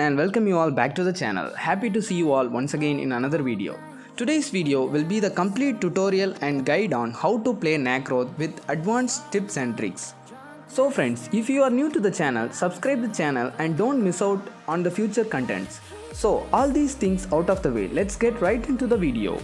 and welcome you all back to the channel. Happy to see you all once again in another video. Today's video will be the complete tutorial and guide on how to play Nakroth with advanced tips and tricks. So friends, if you are new to the channel, subscribe the channel and don't miss out on the future contents. So all these things out of the way, let's get right into the video.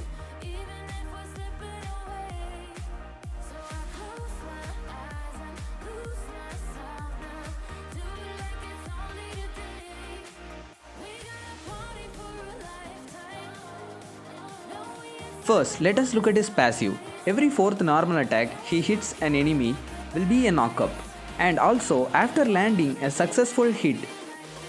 First, let us look at his passive. Every fourth normal attack he hits an enemy will be a knockup, and also after landing a successful hit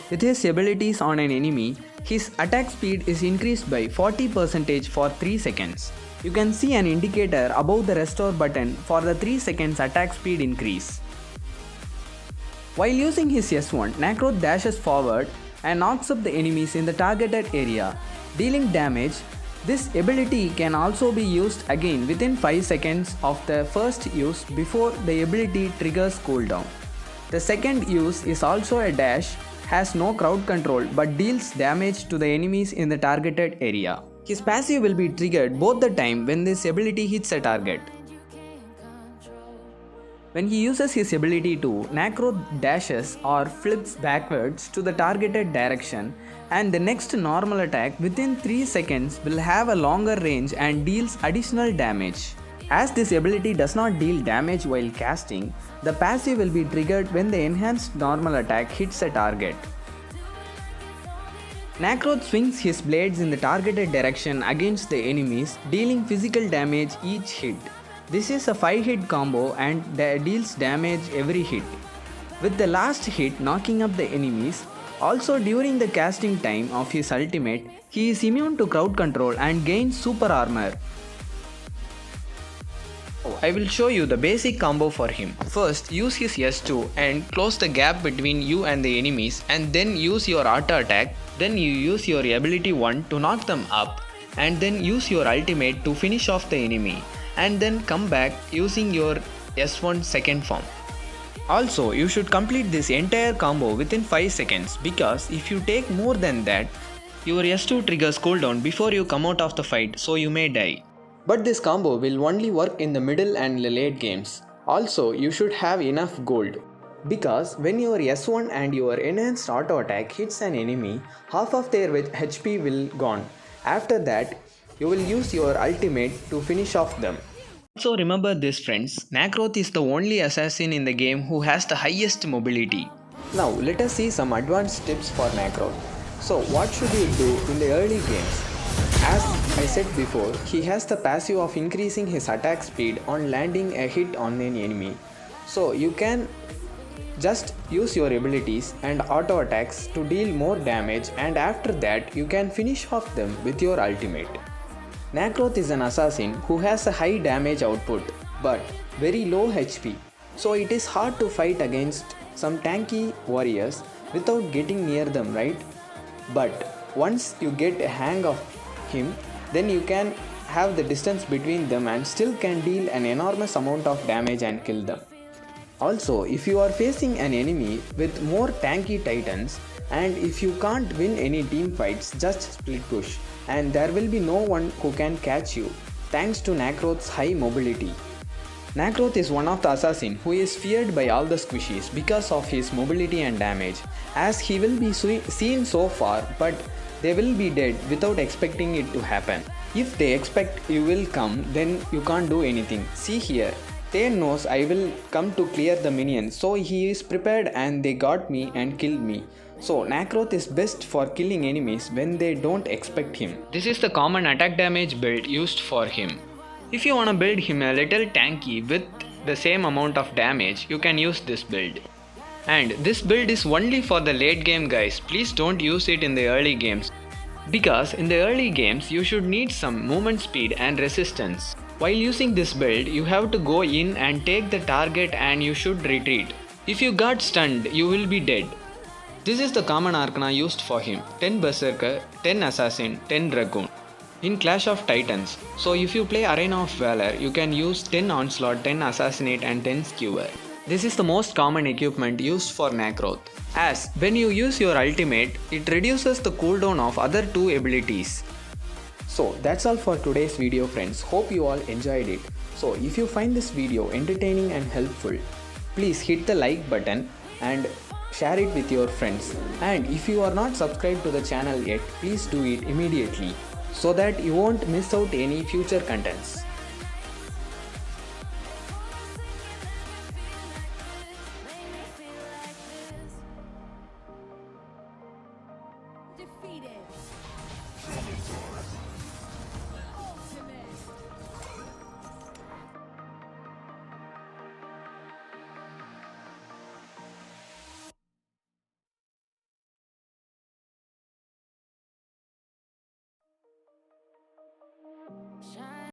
with his abilities on an enemy, his attack speed is increased by 40% for 3 seconds. You can see an indicator above the restore button for the 3 seconds attack speed increase. While using his S1, Nakroth dashes forward and knocks up the enemies in the targeted area, dealing damage. This ability can also be used again within 5 seconds of the first use before the ability triggers cooldown. The second use is also a dash, has no crowd control but deals damage to the enemies in the targeted area. His passive will be triggered both the time when this ability hits a target. When he uses his ability to, Nakroth dashes or flips backwards to the targeted direction, and the next normal attack within 3 seconds will have a longer range and deals additional damage. As this ability does not deal damage while casting, the passive will be triggered when the enhanced normal attack hits a target. Nakroth swings his blades in the targeted direction against the enemies, dealing physical damage each hit. This is a 5-hit combo and deals damage every hit, with the last hit knocking up the enemies. Also during the casting time of his ultimate, he is immune to crowd control and gains super armor. I will show you the basic combo for him. First, use his S2 and close the gap between you and the enemies, and then use your auto attack. Then you use your ability 1 to knock them up, and then use your ultimate to finish off the enemy, and then come back using your S1 second form. Also, you should complete this entire combo within 5 seconds, because if you take more than that, your S2 triggers cooldown before you come out of the fight, so you may die. But this combo will only work in the middle and late games. Also, you should have enough gold, because when your S1 and your enhanced auto attack hits an enemy, half of their HP will gone. After that, you will use your ultimate to finish off them. Also remember this friends, Nakroth is the only assassin in the game who has the highest mobility. Now let us see some advanced tips for Nakroth. So what should you do in the early games? As I said before, he has the passive of increasing his attack speed on landing a hit on an enemy. So you can just use your abilities and auto attacks to deal more damage, and after that you can finish off them with your ultimate. Nakroth is an assassin who has a high damage output but very low HP, so it is hard to fight against some tanky warriors without getting near them, right? But once you get a hang of him, then you can have the distance between them and still can deal an enormous amount of damage and kill them. Also, if you are facing an enemy with more tanky titans, and if you can't win any team fights, just split push, and there will be no one who can catch you, thanks to Nakroth's high mobility. Nakroth is one of the assassins who is feared by all the squishies because of his mobility and damage, as he will be seen so far, but they will be dead without expecting it to happen. If they expect you will come, then you can't do anything. See here, Thane knows I will come to clear the minions, so he is prepared and they got me and killed me. So Nakroth is best for killing enemies when they don't expect him. This is the common attack damage build used for him. If you wanna build him a little tanky with the same amount of damage, you can use this build. And this build is only for the late game guys, please don't use it in the early games. Because in the early games you should need some movement speed and resistance. While using this build, you have to go in and take the target and you should retreat. If you got stunned, you will be dead. This is the common arcana used for him, 10 Berserker, 10 Assassin, 10 Dragoon in Clash of Titans. So if you play Arena of Valor, you can use 10 Onslaught, 10 Assassinate and 10 Skewer. This is the most common equipment used for Nakroth, as when you use your ultimate, it reduces the cooldown of other two abilities. So that's all for today's video friends, hope you all enjoyed it. So if you find this video entertaining and helpful, please hit the like button and share it with your friends. And if you are not subscribed to the channel yet, please do it immediately so that you won't miss out any future contents.